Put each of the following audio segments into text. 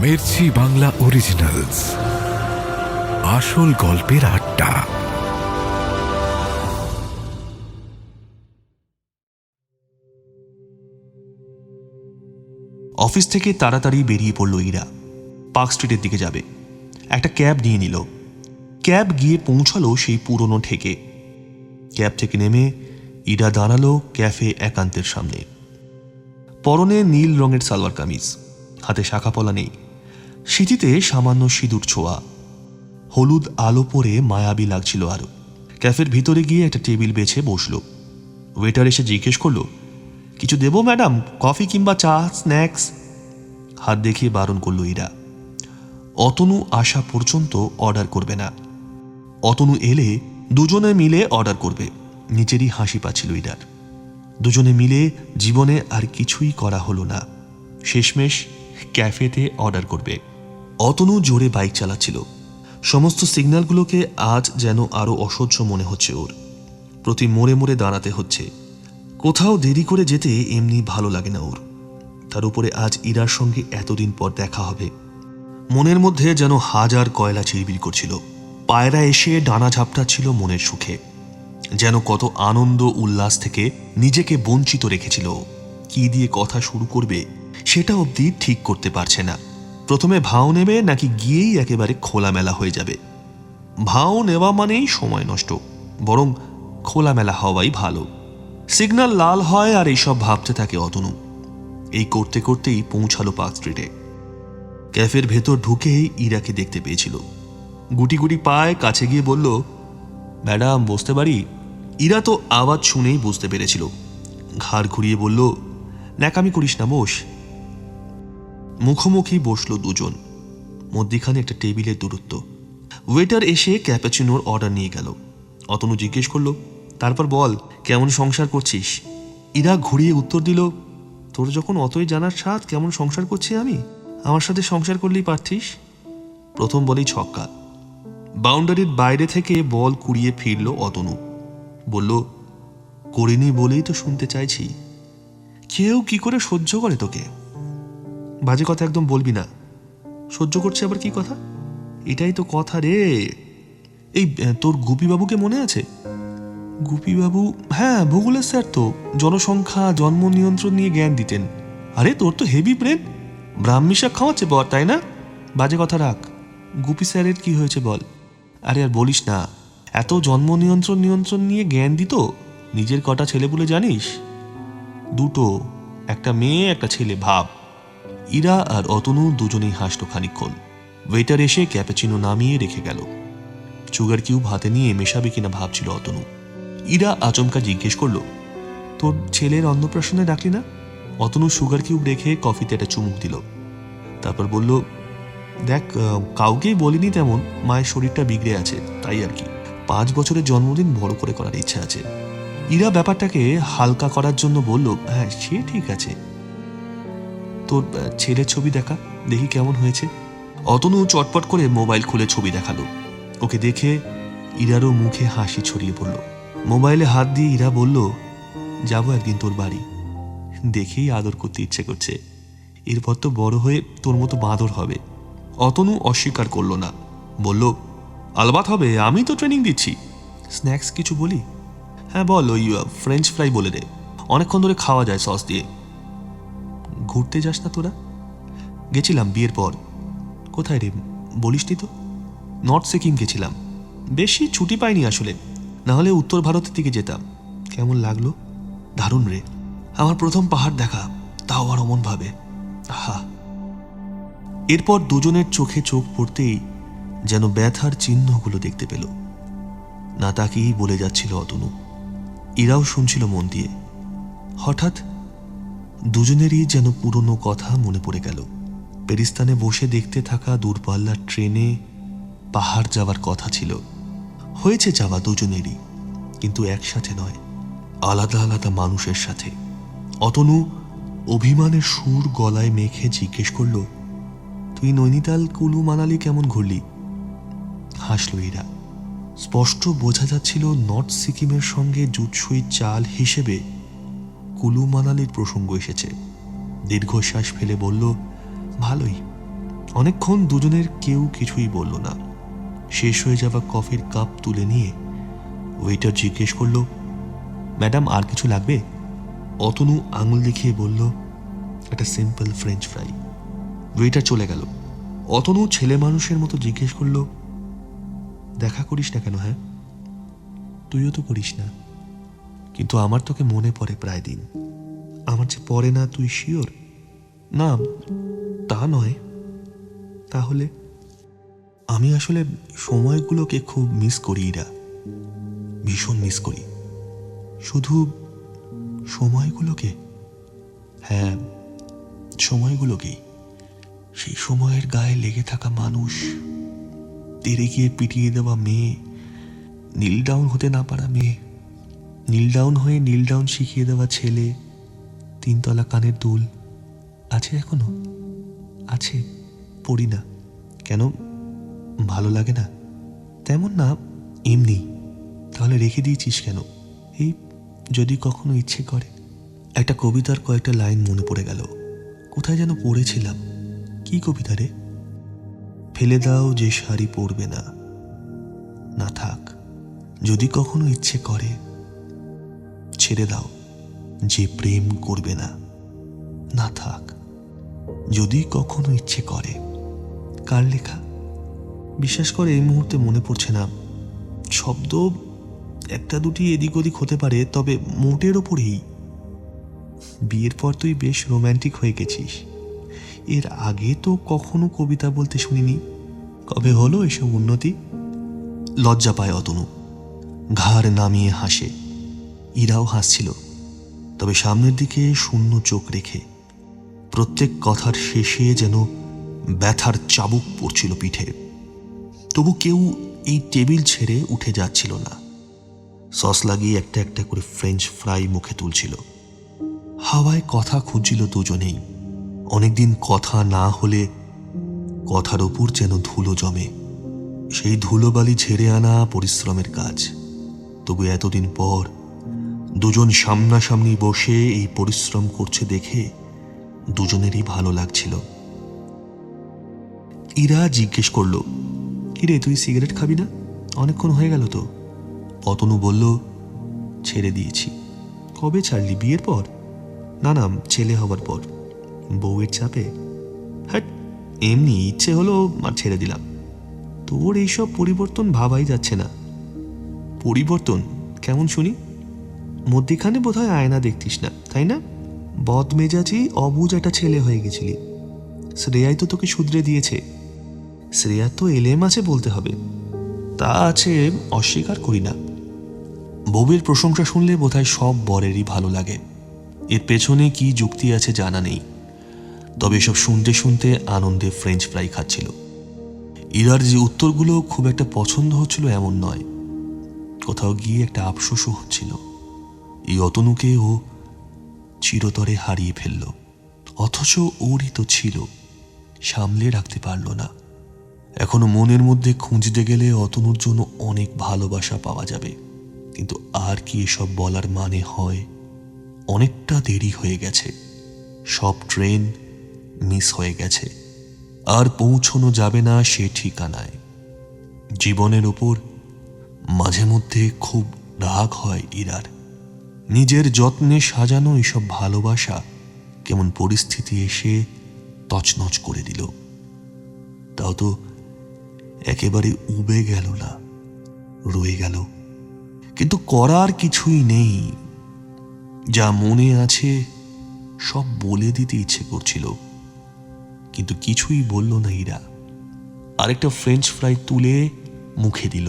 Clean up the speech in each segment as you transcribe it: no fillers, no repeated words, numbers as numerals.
Mirchi Bangla originals, আসল গল্পের আড্ডা। অফিস থেকে তাড়াতাড়ি বেরিয়ে পড়ল ইরা। পার্ক স্ট্রিটের দিকে যাবে। একটা ক্যাব নিয়ে নিল। ক্যাব গিয়ে পৌঁছালো সেই পুরনো ঠেকে। ক্যাব থেকে নেমে ইরা দাঁড়ালো ক্যাফে একান্তের সামনে। পরনে নীল রঙের সালোয়ার কামিজ, হাতে শাঁখাপলা নেই, সিঁথিতে সামান্য সিঁদুর ছোঁয়া। হলুদ আলো পরে মায়াবী লাগছিল আরো। ক্যাফের ভিতরে গিয়ে একটা টেবিল বেছে বসল। ওয়েটার এসে জিজ্ঞেস করলো, কিছু দেবো ম্যাডাম? কফি কিংবা চা, স্ন্যাক্স? হাত দেখিয়ে বারণ করল ইরা। অতনু আসা পর্যন্ত অর্ডার করবে না। অতনু এলে দুজনে মিলে অর্ডার করবে। নিজেরই হাসি পাচ্ছিল ইরার। দুজনে মিলে জীবনে আর কিছুই করা হলো না। শেষমেশ ক্যাফেতে অর্ডার করবে। অতনু জোরে বাইক চালাচ্ছিল। সমস্ত সিগন্যালগুলোকে আজ যেন আরো অসহ্য মনে হচ্ছে ওর। প্রতি মোড়ে মোড়ে দাঁড়াতে হচ্ছে। কোথাও দেরি করে যেতে এমনি ভালো লাগে না ওর। তার উপরে আজ ইরার সঙ্গে এতদিন পর দেখা হবে। মনের মধ্যে যেন হাজার কয়লা চিরবির করছিল। পায়রা এসে ডানা ঝাপটাচ্ছিল মনের সুখে। যেন কত আনন্দ উল্লাস থেকে নিজেকে বঞ্চিত রেখেছিল। কি দিয়ে কথা শুরু করবে সেটা অবধি ঠিক করতে পারছে না। প্রথমে ভাও নেবে নাকি গিয়েই একেবারে খোলামেলা হয়ে যাবে। ভাও নেওয়া মানেই সময় নষ্ট, বরং খোলামেলা হওয়াই ভালো। সিগন্যাল লাল হয় আর এইসব ভাবতে থাকে অতনু। এই করতে করতেই পৌঁছালো পার্ক স্ট্রিটে। ক্যাফের ভেতর ঢুকেই ইরাকে দেখতে পেয়েছিল। গুটি গুটি পায়ে কাছে গিয়ে বলল, ম্যাডাম বসতে পারি? ইরা তো আওয়াজ শুনেই বুঝতে পেরেছিল। ঘাড় ঘুরিয়ে বলল, ন্যাকামি করিস না, বস। মুখোমুখি বসলো দুজন। মধ্যিখানে একটা টেবিলের দূরত্ব। ওয়েটার এসে ক্যাপাচিনোর অর্ডার নিয়ে গেল। অতনু জিজ্ঞেস করলো, তারপর বল, কেমন সংসার করছিস? ইরা ঘুরিয়ে উত্তর দিল, তোর যখন অতই জানার স্বাদ কেমন সংসার করছি আমি, আমার সাথে সংসার করলেই পারতিস। প্রথম বলেই ছক্কা। বাউন্ডারির বাইরে থেকে বল কুড়িয়ে ফিরল অতনু। বলল, করিনি বলেই তো শুনতে চাইছি। কেউ কি করে সহ্য করে তোকে? বাজে কথা একদম বলবি না। সহ্য করছে আবার কি কথা? এটাই তো কথা রে। এই তোর গুপিবাবুকে মনে আছে? গুপিবাবু? হ্যাঁ, ভূগোলের স্যার তো। জনসংখ্যা, জন্ম নিয়ন্ত্রণ নিয়ে জ্ঞান দিতেন। আরে তোর তো হেভি ব্রেন। ব্রাহ্মী শাক খাওয়াচ্ছে বর, তাই না? বাজে কথা রাখ। গুপি স্যারের কি হয়েছে বল? আরে আর বলিস না। এত জন্ম নিয়ন্ত্রণ নিয়ে জ্ঞান দিত। নিজের কটা ছেলে বলে জানিস? দুটো, একটা মেয়ে একটা ছেলে, ভাব। ইরা আর অতনু দুজনেই হাসল খানিকক্ষণ। ওয়েটার এসে ক্যাপাচিনো নামিয়ে রেখে গেল। সুগার কিউব হাতে নিয়ে মেশাবে কিনা ভাবছিল অতনু। ইরা আচমকা জিজ্ঞেস করলো, তোর ছেলের অন্নপ্রাশনে ডাকলি না? অতনু সুগার কিউব রেখে কফিতে একটা চুমুক দিল। তারপর বলল, দেখ, কাউকেই বলিনি তেমন, মায়ের শরীরটা বিগড়ে আছে, তাই আর কি। 5 বছরের জন্মদিন বড় করে করার ইচ্ছা আছে। ইরা ব্যাপারটাকে হালকা করার জন্য বলল, হ্যাঁ সে ঠিক আছে। তোর ছেলের ছবি দেখা, দেখি কেমন হয়েছে। অতনু চটপট করে মোবাইল খুলে ছবি দেখালো। ওকে দেখে ইরারও মুখে হাসি ছড়িয়ে পড়ল। মোবাইলে হাত দিয়ে ইরা বলল, যাবো একদিন তোর বাড়ি। দেখেই আদর করতে ইচ্ছে করছে। এরপর তো বড় হয়ে তোর মতো বাঁদর হবে। অতনু অস্বীকার করল না, বলল, আলবাত হবে, আমি তো ট্রেনিং দিচ্ছি। স্ন্যাক্স কিছু বলি? হ্যাঁ বল, ওই ফ্রেঞ্চ ফ্রাই বলে দে, অনেকক্ষণ ধরে খাওয়া যায় সস দিয়ে। ঘুরতে যাস না তোরা? গেছিলাম বিয়ের পর। কোথায় রে, বলিসনি তো? নর্থ সিকিম গেছিলাম। বেশি ছুটি পাইনি আসলে, না হলে উত্তর ভারতের দিকে যেতাম। কেমন লাগলো? দারুণ রে, আমার প্রথম পাহাড় দেখা, তাও আর অমন ভাবে। হা। এরপর দুজনের চোখে চোখ পড়তেই যেন ব্যথার চিহ্নগুলো দেখতে পেল। না তাকিয়েই বলে যাচ্ছিল অতনু। ইরাও শুনছিল মন দিয়ে। হঠাৎ দুজনেরই যেন পুরনো কথা মনে পড়ে গেল। পেরিস্তানে বসে দেখতে থাকা দূরপাল্লার ট্রেনে পাহাড় যাওয়ার কথা ছিল। হয়েছে যাওয়া দুজনেরই, কিন্তু একসাথে নয়, আলাদা আলাদা মানুষের সাথে। অতনু অভিমানের সুর গলায় মেখে জিজ্ঞেস করল, তুই নৈনিতাল, কুলু, মানালি কেমন ঘুরলি? হাসল ইরা। স্পষ্ট বোঝা যাচ্ছিল নর্থ সিকিমের সঙ্গে জুৎসই চাল হিসেবে কুলু মানালির প্রসঙ্গ এসেছে। দীর্ঘশ্বাস ফেলে বলল, ভালোই, অনেকক্ষণ দুজনের কেউ কিছুই বলল না। শেষ হয়ে যাওয়া কফির কাপ তুলে নিয়ে ওয়েটার জিজ্ঞেস করলো, ম্যাডাম আর কিছু লাগবে? অতনু আঙুল দেখিয়ে বলল, একটা সিম্পল ফ্রেঞ্চ ফ্রাই। ওয়েটার চলে গেল। অতনু ছেলে মানুষের মতো জিজ্ঞেস করলো, দেখা করিস না কেন? হ্যাঁ, তুইও তো করিস না। কিন্তু আমার তোকে মনে পড়ে প্রায় দিন। আমার যে পড়ে না তুই শিওর? না তা নয়। তাহলে? আমি আসলে সময়গুলোকে খুব মিস করি ইরা, ভীষণ মিস করি। শুধু সময়গুলোকে? হ্যাঁ, সময়গুলোকেই। সেই সময়ের গায়ে লেগে থাকা মানুষ, তেড়ে গিয়ে পিটিয়ে দেওয়া মেয়ে, নীল ডাউন হতে না পারা মেয়ে, নীল ডাউন হয়ে নীল ডাউন শিখিয়ে দেওয়া ছেলে, 3 তলা কানের দুল। আছে এখনো? আছে, পড়ি না। কেন, ভালো লাগে না? তেমন না, এমনি। তাহলে রেখে দিয়েছিস কেন? এই যদি কখনো ইচ্ছে করে। একটা কবিতার কয়েকটা লাইন মনে পড়ে গেল। কোথায় যেন পড়েছিলাম। কি কবিতা রে? ফেলে দাও যে শাড়ি পরবে না, না থাক যদি কখনো ইচ্ছে করে। ছেড়ে দাও যে প্রেম করবে না, না থাক যদি কখনো ইচ্ছে করে। কার লেখা? বিশ্বাস করে এই মুহূর্তে মনে পড়ছে না। শব্দ একটা দুটি এদিক ওদিক হতে পারে, তবে মোটের ওপরেই। বিয়ের পর তুই বেশ রোম্যান্টিক হয়ে গেছিস। এর আগে তো কখনো কবিতা বলতে শুনিনি। কবে হলো এসব উন্নতি? লজ্জা পায় অতনু, ঘাড় নামিয়ে হাসে। ইরাও হাসছিল, তবে সামনের দিকে শূন্য চোখ রেখে। প্রত্যেক কথার শেষে যেন ব্যথার চাবুক পড়ছিল পিঠে। তবু কেউ এই টেবিল ছেড়ে উঠে যাচ্ছিল না। সস লাগিয়ে একটা একটা করে ফ্রেঞ্চ ফ্রাই মুখে তুলছিল। হাওয়ায় কথা খুঁজছিল দুজনেই। অনেকদিন কথা না হলে কথার ওপর যেন ধুলো জমে। সেই ধুলোবালি ঝেড়ে আনা পরিশ্রমের কাজ। তবু এতদিন পর দুজন সামনাসামনি বসে এই পরিশ্রম করছে দেখে দুজনেরই ভালো লাগছিল। ইরা জিজ্ঞেস করলো, কিরে তুই সিগারেট খাবি না? অনেকক্ষণ হয়ে গেল তো। অতনু বলল, ছেড়ে দিয়েছি। কবে ছাড়লি? বিয়ের পর? না না, ছেলে হবার পর। বউয়ের চাপে? হ্যাঁ, এমনি ইচ্ছে হলো আর ছেড়ে দিলাম। তোর এইসব পরিবর্তন ভাবাই যাচ্ছে না। পরিবর্তন কেমন শুনি? মধ্যিখানে বোধহয় আয়না দেখতিস না, তাই না? বদমেজাজি অবুঝ একটা ছেলে হয়ে গেছিলি। শ্রেয়াই তো তোকে শুধরে দিয়েছে। শ্রেয়ার তো এলেম আছে বলতে হবে। তা আছে, অস্বীকার করি না। বউয়ের প্রশংসা শুনলে বোধহয় সব বরেরই ভালো লাগে। এর পেছনে কি যুক্তি আছে জানা নেই, তবে এসব শুনতে শুনতে আনন্দে ফ্রেঞ্চ ফ্রাই খাচ্ছিল। ইরার যে উত্তরগুলো খুব একটা পছন্দ হচ্ছিল এমন নয়, কোথাও গিয়ে একটা আফসোসও হচ্ছিল। এই অতনুকে ও চিরতরে হারিয়ে ফেলল, অথচ ওরই তো ছিল, সামলে রাখতে পারল না। এখনো মনের মধ্যে খুঁজতে গেলে অতনুর জন্য অনেক ভালোবাসা পাওয়া যাবে, কিন্তু আর কি এসব বলার মানে হয়? অনেকটা দেরি হয়ে গেছে, সব ট্রেন মিস হয়ে গেছে, আর পৌঁছানো যাবে না সে ঠিকানায়। জীবনের উপর মাঝে মধ্যে খুব রাগ হয় ইরার। নিজের যত্নে সাজানো এসব ভালোবাসা কেমন পরিস্থিতি এসে তছনছ করে দিল। তাও তো একেবারে উবে গেল না, রয়ে গেল। কিন্তু করার কিছুই নেই। যা মনে আছে সব বলে দিতে ইচ্ছে করছিল, কিন্তু কিছুই বলল না ইরা। আরেকটা ফ্রেঞ্চ ফ্রাই তুলে মুখে দিল।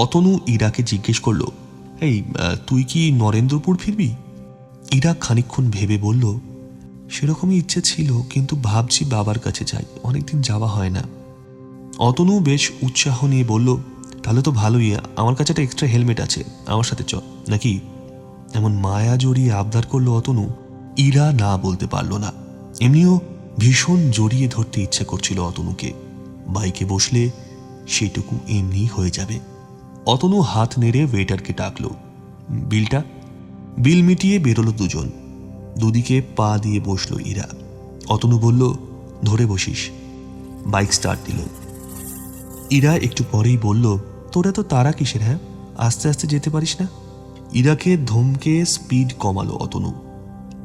অতনু ইরাকে জিজ্ঞেস করলো, এই তুই কি নরেন্দ্রপুর ফিরবি? ইরা খানিকক্ষণ ভেবে বলল, সেরকমই ইচ্ছে ছিল, কিন্তু ভাবছি বাবার কাছে যাই, অনেকদিন যাওয়া হয় না। অতনু বেশ উৎসাহ নিয়ে বলল, তাহলে তো ভালোই, আমার কাছে একটা এক্সট্রা হেলমেট আছে, আমার সাথে চল নাকি? এমন মায়া জড়িয়ে আবদার করলো অতনু, ইরা না বলতে পারল না। এমনিও ভীষণ জড়িয়ে ধরতে ইচ্ছে করছিল অতনুকে। বাইকে বসলে সেটুকু এমনি হয়ে যাবে। অতনু হাত নেড়ে ওয়েটারকে ডাকলো, বিলটা? বিল মিটিয়ে বেরোলো দুজন। দুদিকে পা দিয়ে বসলো ইরা। অতনু বলল, ধরে বসিস। বাইক স্টার্ট দিল। ইরা একটু পরেই বলল, তোরা তো তারা কিসের, হ্যাঁ? আস্তে আস্তে যেতে পারিস না? ইরাকে ধমকে স্পিড কমালো অতনু।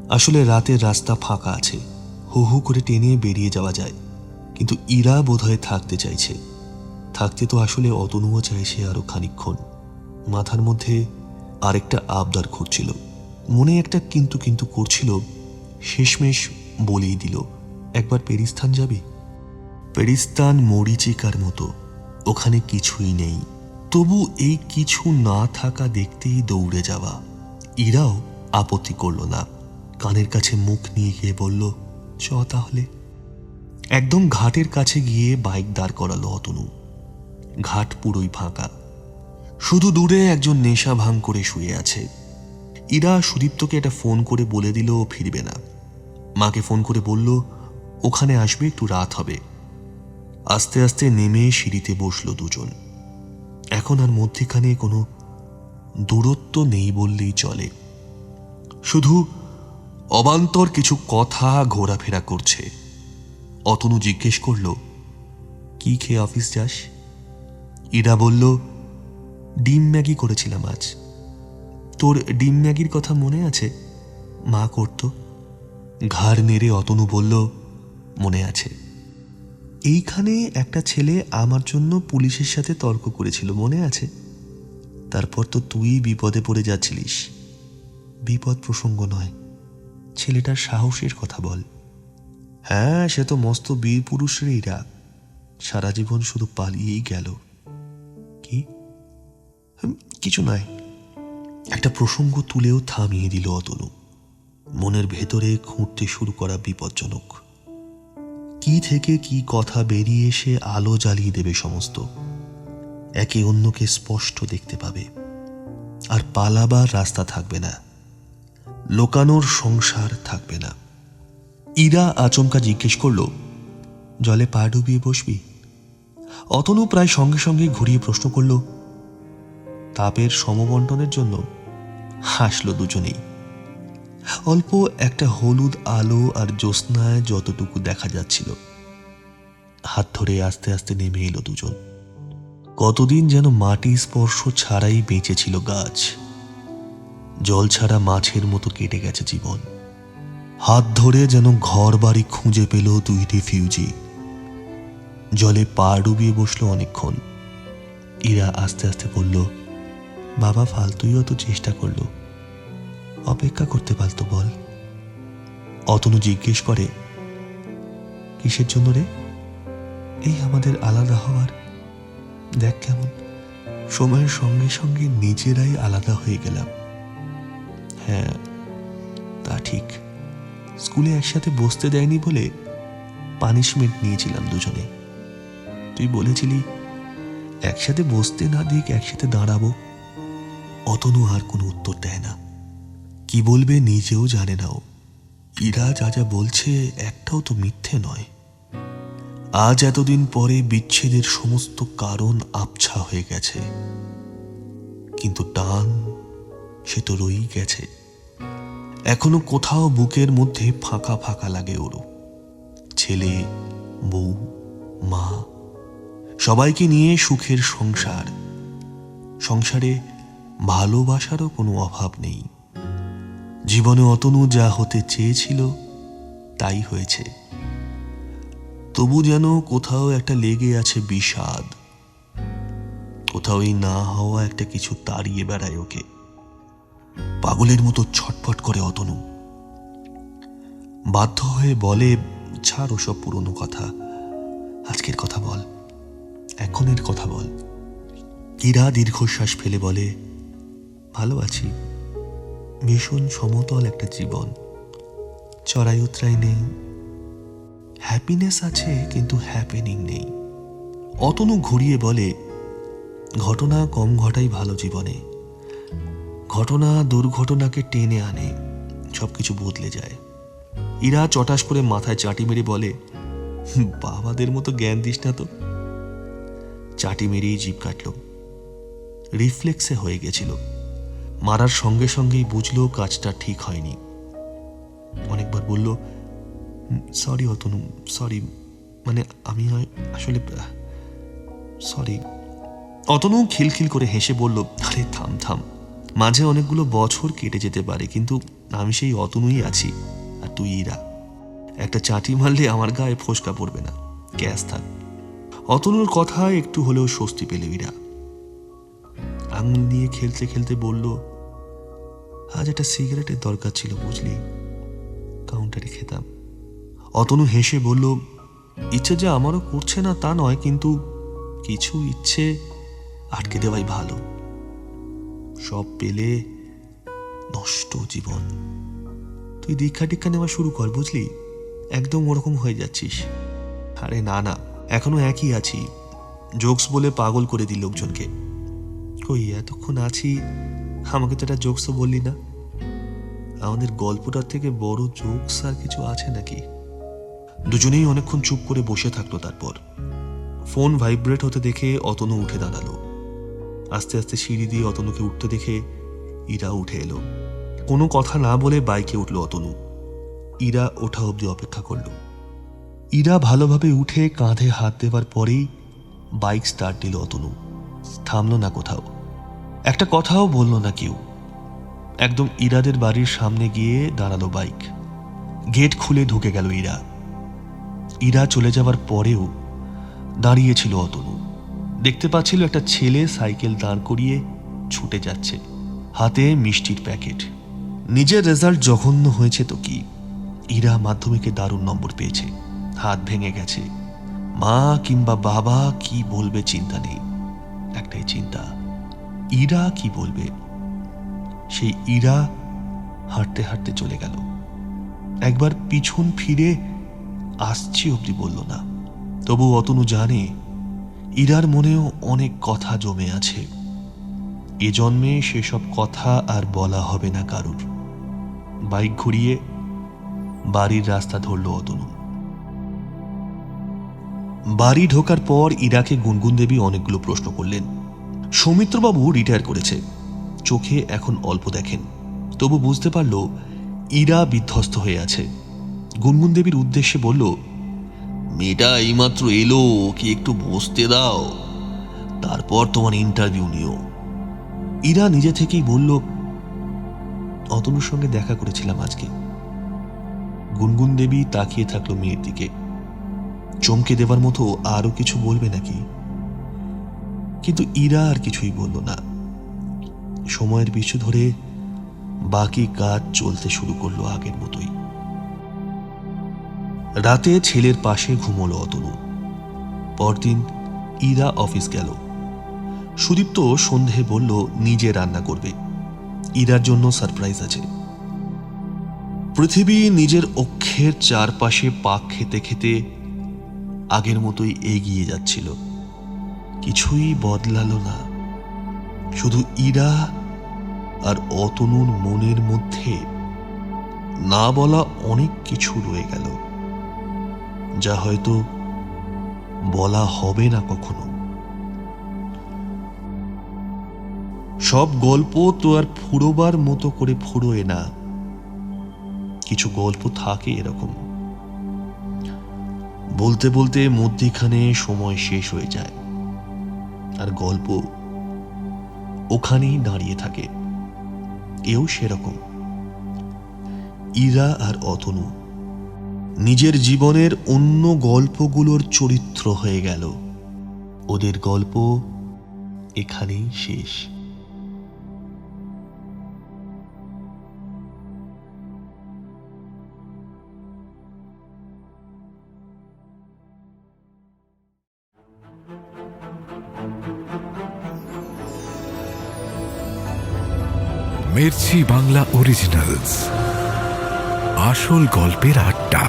আসলে রাতের রাস্তা ফাঁকা আছে, হু হু করে টেনে বেরিয়ে যাওয়া যায়, কিন্তু ইরা বোধহয় থাকতে চাইছে। থাকতে তো আসলে অতনুও চাইছে আরো খানিকক্ষণ। মাথার মধ্যে আরেকটা আবদার ঘুরছিল, মনে একটা কিন্তু কিন্তু করছিল। শেষমেশ বলেই দিল, একবার পেরিস্তান যাবি? পেরিস্তান মরিচিকার মতো, ওখানে কিছুই নেই, তবু এই কিছু না থাকা দেখতেই দৌড়ে যাওয়া। ইরাও আপত্তি করল না, কানের কাছে মুখ নিয়ে গিয়ে বলল, চ তাহলে। একদম ঘাটের কাছে গিয়ে বাইক দাঁড় করালো অতনু। ঘাট পুরোই ফাঁকা, শুধু দূরে একজন নেশা ভাঙ করে শুয়ে আছে। ইরা সুদীপ্তকে একটা ফোন করে বলে দিল ও ফিরবে না। মাকে ফোন করে বলল ওখানে আসবে, একটু রাত হবে। আস্তে আস্তে নেমে সিঁড়িতে বসলো দুজন। এখন আর মধ্যিখানে কোনো দূরত্ব নেই বললেই চলে, শুধু অবান্তর কিছু কথা ঘোরাফেরা করছে। অতনু জিজ্ঞেস করল, কি খেয়ে অফিস যাস? ইরা বলল, ডিম ম্যাগি করেছিলাম আজ। তোর ডিম ম্যাগির কথা মনে আছে? মা করত। ঘাড় নেড়ে অতনু বলল, মনে আছে। এইখানে একটা ছেলে আমার জন্য পুলিশের সাথে তর্ক করেছিল, মনে আছে? তারপর তো তুই বিপদে পড়ে যাচ্ছিলিস। বিপদ প্রসঙ্গ নয়, ছেলেটার সাহসের কথা বল। হ্যাঁ, সে তো মস্ত বীর পুরুষের ইরা, সারা জীবন শুধু পালিয়েই গেল। কি? কিছু নয়। একটা প্রসঙ্গ তুলেও থামিয়ে দিল অতনু। মনের ভেতরে খুঁড়তে শুরু করা বিপজ্জনক। কি থেকে কি কথা বেরিয়ে এসে আলো জ্বালিয়ে দেবে সমস্ত। একে অন্যকে স্পষ্ট দেখতে পাবে, আর পালাবার রাস্তা থাকবে না, লোকানোর সংসার থাকবে না। ইরা আচমকা জিজ্ঞেস করল, জলে পা ডুবিয়ে বসবি? অতনু প্রায় সঙ্গে সঙ্গে ঘুরিয়ে প্রশ্ন করল, তাপের সমবন্টনের জন্য? হাসল দুজনেই। অল্প একটা হলুদ আলো আর জ্যোৎস্নায় যতটুকু দেখা যাচ্ছিল। হাত ধরে আস্তে আস্তে নেমে এলো দুজন। কতদিন যেন মাটি স্পর্শ ছাড়াই বেঁচেছিল গাছ, জল ছাড়া মাছের মতো কেটে গেছে জীবন। হাত ধরে যেন ঘর বাড়ি খুঁজে পেল দুই রিফিউজি। জলে পা ডুবিয়ে বসলো অনেকক্ষণ। ইরা আস্তে আস্তে বলল, বাবা ফালতুই অত চেষ্টা করলো, অপেক্ষা করতে পারতো বল। অতনু জিজ্ঞেস করে, কিসের জন্য রে? এই আমাদের আলাদা হওয়ার। দেখ কেমন সময়ের সঙ্গে সঙ্গে নিজেরাই আলাদা হয়ে গেলাম। হ্যাঁ, তা ঠিক। স্কুলে একসাথে বসতে দেয়নি বলে পানিশমেন্ট নিয়েছিলাম দুজনে। তুই বলেছিলি একসাথে বসতে না দিক একসাথে দাঁড়াবো। অতনু আর কোনো উত্তর দেয় না। কি বলবে নিজেও জানে না ও। ইরা যা যা বলছে একটাও তো মিথ্যে নয়। আজ এতদিন পরে বিচ্ছেদের সমস্ত কারণ আবছা হয়ে গেছে, কিন্তু টান সে তো রয়েই গেছে। এখনো কোথাও বুকের মধ্যে ফাঁকা ফাঁকা লাগে ওরও। ছেলে, বউ, মা, সবাইকে নিয়ে সুখের সংসার। সংসারে ভালোবাসারও কোনো অভাব নেই। জীবনে অতনু যা হতে চেয়েছিল তাই হয়েছে। তবু যেন কোথাও একটা লেগে আছে বিষাদ, কোথাও এই না হওয়া একটা কিছু তাড়িয়ে বেড়ায় ওকে। পাগলের মতো ছটফট করে অতনু। বাধ্য হয়ে বলে, ছাড় ওসব পুরনো কথা, আজকের কথা বল, এখনের কথা বল। ইরা দীর্ঘশ্বাস ফেলে বলে, ভালো আছি। ভীষণ সমতল একটা জীবন, চড়াই উতরাই নেই। হ্যাপিনেস আছে কিন্তু হ্যাপেনিং নেই। অতনু ঘুরিয়ে বলে, ঘটনা কম ঘটাই ভালো জীবনে। ঘটনা দুর্ঘটনাকে টেনে আনে, সবকিছু বদলে যায়। ইরা চটাস করে মাথায় চাটি মেরে বলে, বাবাদের মতো জ্ঞান দিস না তো। চাটি মেরেই জিভ কাটল। রিফ্লেক্সে হয়ে গেছিল। মারার সঙ্গে সঙ্গেই বুঝলো কাজটা ঠিক হয়নি। অনেকবার বলল, সরি অতনু, সরি, মানে আমি আসলে সরি। অতনু খিলখিল করে হেসে বলল, আরে থাম থাম, মাঝে অনেকগুলো বছর কেটে যেতে পারে, কিন্তু আমি সেই অতনুই আছি, আর তুই ইরা। একটা চাটি মারলে আমার গায়ে ফোসকা পড়বে না, গ্যাস থাক। অতনুর কথায় একটু হলেও স্বস্তি পেল ইরা। আঙুল নিয়ে খেলতে খেলতে বলল, আজ একটা সিগারেটের দরকার ছিল বুঝলি, কাউন্টারে খেতাম। অতনু হেসে বলল, ইচ্ছে যে আমারও করছে না তা নয়, কিন্তু কিছু ইচ্ছে আটকে দেওয়াই ভালো, সব পেলে নষ্ট জীবন। তুই দীক্ষা টিক্ষা নেওয়া শুরু কর বুঝলি, একদম ওরকম হয়ে যাচ্ছিস। আরে না না, এখনো একই আছি, জোকস বলে পাগল করে দিল লোকজনকে। কই এতক্ষণ আছি, আমাকে তো একটা জোকসও বললি না। আমাদের গল্পটার থেকে বড় জোকস আর কিছু আছে নাকি? দুজনেই অনেকক্ষণ চুপ করে বসে থাকলো। তারপর ফোন ভাইব্রেট হতে দেখে অতনু উঠে দাঁড়ালো। আস্তে আস্তে সিঁড়ি দিয়ে অতনুকে উঠতে দেখে ইরা উঠে এলো। কোনো কথা না বলে বাইকে উঠলো অতনু। ইরা ওঠা অবধি অপেক্ষা করলো। ইরা ভালোভাবে উঠে কাঁধে হাত দেবার পরেই বাইক স্টার্ট দিল অতনু। থামলো না কোথাও, একটা কথাও বলল না কেউ। একদম ইরাদের বাড়ির সামনে গিয়ে দাঁড়ালো বাইক। গেট খুলে ঢুকে গেল ইরা। ইরা চলে যাবার পরেও দাঁড়িয়েছিল অতনু। দেখতে পাচ্ছিল একটা ছেলে সাইকেল দাঁড় করিয়ে ছুটে যাচ্ছে, হাতে মিষ্টির প্যাকেট। নিজের রেজাল্ট জঘন্য হয়েছে তো কি, ইরা মাধ্যমিকে দারুণ নম্বর পেয়েছে, হাত ভেঙে গেছে। মা কিংবা বাবা কি বলবে চিন্তা নেই, একটাই চিন্তা, ইরা কি বলবে। সেই ইরা হাঁটতে হাঁটতে চলে গেল। একবার পিছন ফিরে আসছি অবধি বলল না। তবু অতনু জানে ইরার মনেও অনেক কথা জমে আছে। এ জন্মে সেসব কথা আর বলা হবে না কারুর। বাইক ঘুরিয়ে বাড়ির রাস্তা ধরল অতনু। বাড়ি ঢোকার পর ইরাকে গুনগুন দেবী অনেকগুলো প্রশ্ন করলেন। সৌমিত্রবাবু রিটায়ার করেছে, চোখে এখন অল্প দেখেন, তবু বুঝতে পারল ইরা বিধ্বস্ত হয়ে আছে। গুনগুন দেবীর উদ্দেশ্যে বলল, মেয়েটা এইমাত্র এলো, কি একটু বসতে দাও, তারপর তোমার ইন্টারভিউ নিও। ইরা নিজে থেকেই বলল, অতনুর সঙ্গে দেখা করেছিলাম আজকে। গুনগুন দেবী তাকিয়ে থাকলো মেয়ের দিকে, চমকে দেবার মতো আরো কিছু বলবে নাকি, কিন্তু ইরা আর কিছুই বলল না। সময়ের পিছু ধরে বাকি কাজ চলতে শুরু করলো আগের মতোই। রাতে ছেলের পাশে ঘুমোলো অতনু। পরদিন ইরা অফিস গেল। সুদীপ্ত সন্ধে বলল নিজে রান্না করবে, ইরার জন্য সারপ্রাইজ আছে। পৃথিবী নিজের অক্ষের চারপাশে পাক খেতে খেতে আগের মতোই এগিয়ে যাচ্ছিল, কিছুই বদলালো না। শুধু ইরা আর অতনুর মনের মধ্যে না বলা অনেক কিছু রয়ে গেল, যা হয়তো বলা হবে না কখনো। সব গল্প তো আর ফুরোবার মতো করে ফুরোয় না, কিছু গল্প থাকে এরকম, বলতে বলতে মধ্যিখানে সময় শেষ হয়ে যায় আর গল্প ওখানেই দাঁড়িয়ে থাকে। এও সেরকম। ইরা আর অতনু নিজের জীবনের অন্য গল্পগুলোর চরিত্র হয়ে গেল। ওদের গল্প এখানেই শেষ। মির্চি বাংলা অরিজিনালস, আসল গল্পের আড্ডা।